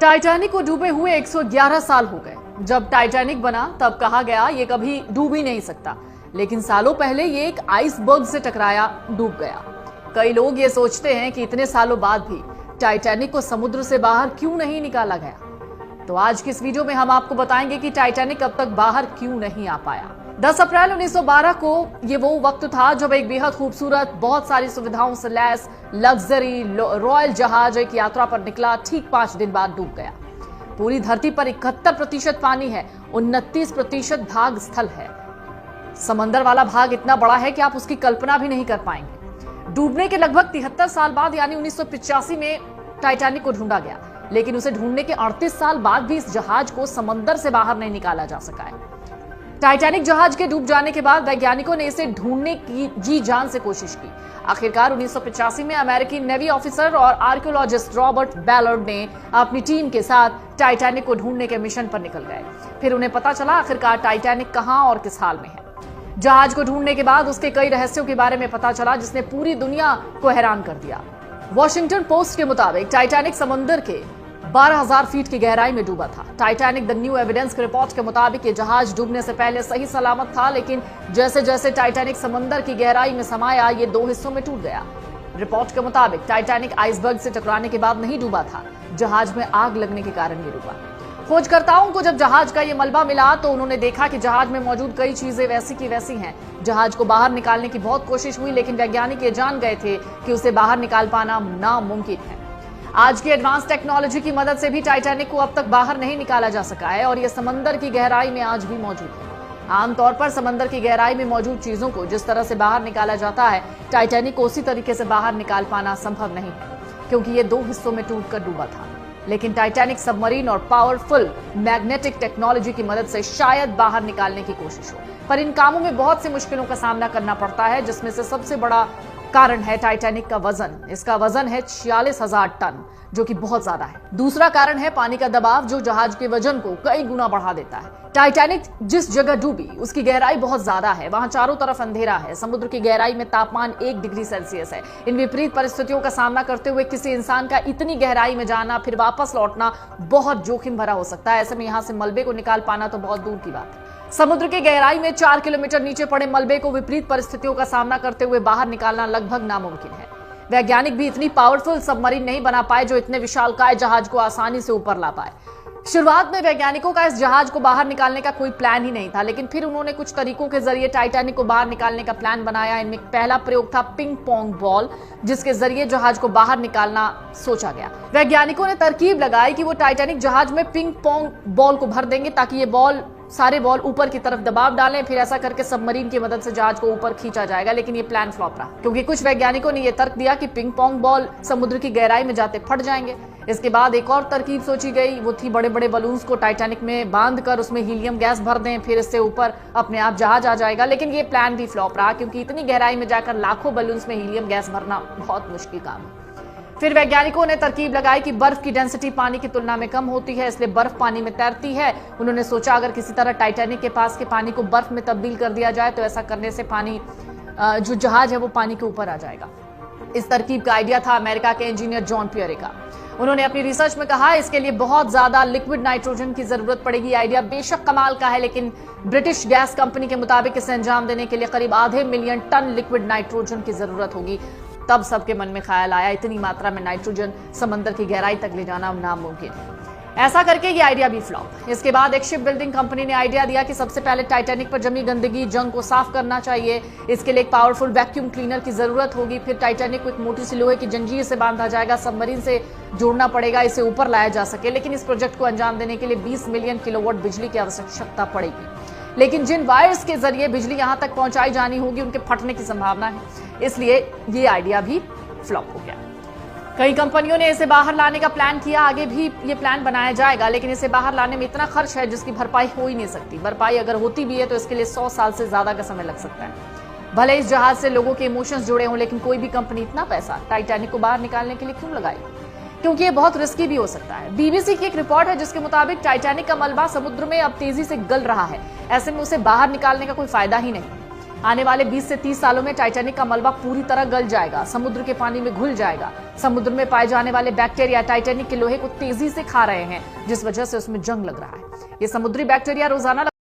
Titanic को डूबे हुए 111 साल हो गए। जब टाइटैनिक बना तब कहा गया ये कभी डूब ही नहीं सकता, लेकिन सालों पहले ये एक आइसबर्ग से टकराया, डूब गया। कई लोग ये सोचते हैं कि इतने सालों बाद भी टाइटैनिक को समुद्र से बाहर क्यों नहीं निकाला गया। तो आज की इस वीडियो में हम आपको बताएंगे कि टाइटैनिक अब तक बाहर क्यों नहीं आ पाया। 10 अप्रैल 1912 को ये वो वक्त था जब एक बेहद खूबसूरत, बहुत सारी सुविधाओं से लैस लग्जरी रॉयल जहाज एक यात्रा पर निकला। ठीक 5 दिन बाद डूब गया। पूरी धरती पर 71% पानी है, 29% भाग स्थल है। समंदर वाला भाग इतना बड़ा है कि आप उसकी कल्पना भी नहीं कर पाएंगे। डूबने के लगभग 73 साल बाद यानी 1985 में टाइटैनिक को ढूंढा गया, लेकिन उसे ढूंढने के 38 साल बाद भी इस जहाज को समंदर से बाहर नहीं निकाला जा सका है। टाइटैनिक जहाज के डूब जाने के बाद वैज्ञानिकों ने इसे ढूंढने की जी जान से कोशिश की। आखिरकार 1985 में अमेरिकी नेवी ऑफिसर और आर्कियोलॉजिस्ट रॉबर्ट बैलर्ड ने अपनी टीम के साथ टाइटैनिक को ढूंढने के मिशन पर निकल गए। फिर उन्हें पता चला आखिरकार टाइटैनिक कहां और किस हाल में है। जहाज को ढूंढने के बाद उसके कई रहस्यों के बारे में पता चला, जिसने पूरी दुनिया को हैरान कर दिया। वॉशिंगटन पोस्ट के मुताबिक टाइटैनिक समुद्र के 12,000 फीट की गहराई में डूबा था। टाइटैनिक द न्यू एविडेंस की रिपोर्ट के मुताबिक ये जहाज डूबने से पहले सही सलामत था, लेकिन जैसे जैसे टाइटैनिक समंदर की गहराई में समाया, ये 2 हिस्सों में टूट गया। रिपोर्ट के मुताबिक टाइटैनिक आइसबर्ग से टकराने के बाद नहीं डूबा था, जहाज में आग लगने के कारण ये डूबा। खोजकर्ताओं को जब जहाज का ये मलबा मिला तो उन्होंने देखा कि जहाज में मौजूद कई चीजें वैसी की वैसी हैं। जहाज को बाहर निकालने की बहुत कोशिश हुई, लेकिन वैज्ञानिक ये जान गए थे कि उसे बाहर निकाल पाना नामुमकिन है। आज की एडवांस टेक्नोलॉजी की मदद से भी टाइटैनिक को अब तक बाहर नहीं निकाला जा सका है, और यह समंदर की गहराई में आज भी मौजूद है। आमतौर पर समंदर की गहराई में मौजूद चीजों को जिस तरह से बाहर निकाला जाता है, टाइटैनिक को उसी तरीके से बाहर निकाल पाना संभव नहीं है, क्योंकि ये 2 हिस्सों में टूटकर डूबा था। लेकिन टाइटैनिक सबमरीन और पावरफुल मैग्नेटिक टेक्नोलॉजी की मदद से शायद बाहर निकालने की कोशिश हो, पर इन कामों में बहुत सी मुश्किलों का सामना करना पड़ता है, जिसमें से सबसे बड़ा कारण है टाइटैनिक का वजन। इसका वजन है 46,000 टन, जो कि बहुत ज्यादा है। दूसरा कारण है पानी का दबाव, जो जहाज के वजन को कई गुना बढ़ा देता है। टाइटैनिक जिस जगह डूबी उसकी गहराई बहुत ज्यादा है, वहां चारों तरफ अंधेरा है। समुद्र की गहराई में तापमान 1 डिग्री सेल्सियस है। इन विपरीत परिस्थितियों का सामना करते हुए किसी इंसान का इतनी गहराई में जाना फिर वापस लौटना बहुत जोखिम भरा हो सकता है। ऐसे में यहां से मलबे को निकाल पाना तो बहुत दूर की बात है। समुद्र की गहराई में 4 किलोमीटर नीचे पड़े मलबे को विपरीत परिस्थितियों का सामना करते हुए बाहर निकालना लगभग नामुमकिन है। वैज्ञानिक भी इतनी पावरफुल सबमरीन नहीं बना पाए जो इतने विशालकाय जहाज को आसानी से ऊपर ला पाए। शुरुआत में वैज्ञानिकों का इस जहाज को बाहर निकालने का कोई प्लान ही नहीं था, लेकिन फिर उन्होंने कुछ तरीकों के जरिए टाइटैनिक को बाहर निकालने का प्लान बनाया। इनमें पहला प्रयोग था पिंग पोंग बॉल, जिसके जरिए जहाज को बाहर निकालना सोचा गया। वैज्ञानिकों ने तरकीब लगाई कि वो टाइटैनिक जहाज में पिंग पोंग बॉल को भर देंगे, ताकि ये सारे बॉल ऊपर की तरफ दबाव डालें। फिर ऐसा करके सबमरीन की मदद से जहाज को ऊपर खींचा जाएगा, लेकिन ये प्लान फ्लॉप रहा, क्योंकि कुछ वैज्ञानिकों ने यह तर्क दिया कि पिंग पोंग बॉल समुद्र की गहराई में जाते फट जाएंगे। इसके बाद एक और तरकीब सोची गई, वो थी बड़े बड़े बलून्स को टाइटैनिक में बांधकर उसमें हीलियम गैस भर दें, फिर इससे ऊपर अपने आप जहाज आ जाएगा। लेकिन ये प्लान भी फ्लॉप रहा, क्योंकि इतनी गहराई में जाकर लाखों बलून्स में हीलियम गैस भरना बहुत मुश्किल काम है। फिर वैज्ञानिकों ने तरकीब लगाई कि बर्फ की डेंसिटी पानी की तुलना में कम होती है, इसलिए बर्फ पानी में तैरती है। उन्होंने सोचा अगर किसी तरह टाइटैनिक के पास के पानी को बर्फ में तब्दील कर दिया जाए तो ऐसा करने से पानी जो जहाज है वो पानी के ऊपर आ जाएगा। इस तरकीब का आइडिया था अमेरिका के इंजीनियर जॉन पियरे का। उन्होंने अपनी रिसर्च में कहा इसके लिए बहुत ज्यादा लिक्विड नाइट्रोजन की जरूरत पड़ेगी। आइडिया बेशक कमाल का है, लेकिन ब्रिटिश गैस कंपनी के मुताबिक इसे अंजाम देने के लिए करीब 0.5 मिलियन टन लिक्विड नाइट्रोजन की जरूरत होगी। तब सबके मन में ख्याल आया इतनी मात्रा में नाइट्रोजन समंदर की गहराई तक ले जाना नामुमकिन है। ऐसा करके ये आइडिया भी फ्लॉप। इसके बाद एक शिप बिल्डिंग कंपनी ने आइडिया दिया कि सबसे पहले टाइटैनिक पर जमी गंदगी जंग को साफ करना चाहिए। इसके लिए एक पावरफुल वैक्यूम क्लीनर की जरूरत होगी। फिर टाइटैनिक को एक मोटी सी लोहे की जंजीर से बांधा जाएगा, सबमरीन से जोड़ना पड़ेगा, इसे ऊपर लाया जा सके। लेकिन इस प्रोजेक्ट को अंजाम देने के लिए 20 मिलियन किलोवाट बिजली की आवश्यकता पड़ेगी, लेकिन जिन वायर्स के जरिए बिजली यहां तक पहुंचाई जानी होगी उनके फटने की संभावना है, इसलिए ये आइडिया भी फ्लॉप हो गया। कई कंपनियों ने इसे बाहर लाने का प्लान किया, आगे भी ये प्लान बनाया जाएगा, लेकिन इसे बाहर लाने में इतना खर्च है जिसकी भरपाई हो ही नहीं सकती। भरपाई अगर होती भी है तो इसके लिए 100 साल से ज्यादा का समय लग सकता है। भले इस जहाज से लोगों के इमोशंस जुड़े हों, लेकिन कोई भी कंपनी इतना पैसा टाइटैनिक को बाहर निकालने के लिए क्यों लगाएगी, क्योंकि ये बहुत रिस्की भी हो सकता है। बीबीसी की एक रिपोर्ट है जिसके मुताबिक टाइटैनिक का मलबा समुद्र में अब तेजी से गल रहा है। ऐसे में उसे बाहर निकालने का कोई फायदा ही नहीं। आने वाले 20 से 30 सालों में टाइटैनिक का मलबा पूरी तरह गल जाएगा, समुद्र के पानी में घुल जाएगा। समुद्र में पाए जाने वाले बैक्टीरिया टाइटैनिक के लोहे को तेजी से खा रहे हैं, जिस वजह से उसमें जंग लग रहा है। ये समुद्री बैक्टीरिया रोजाना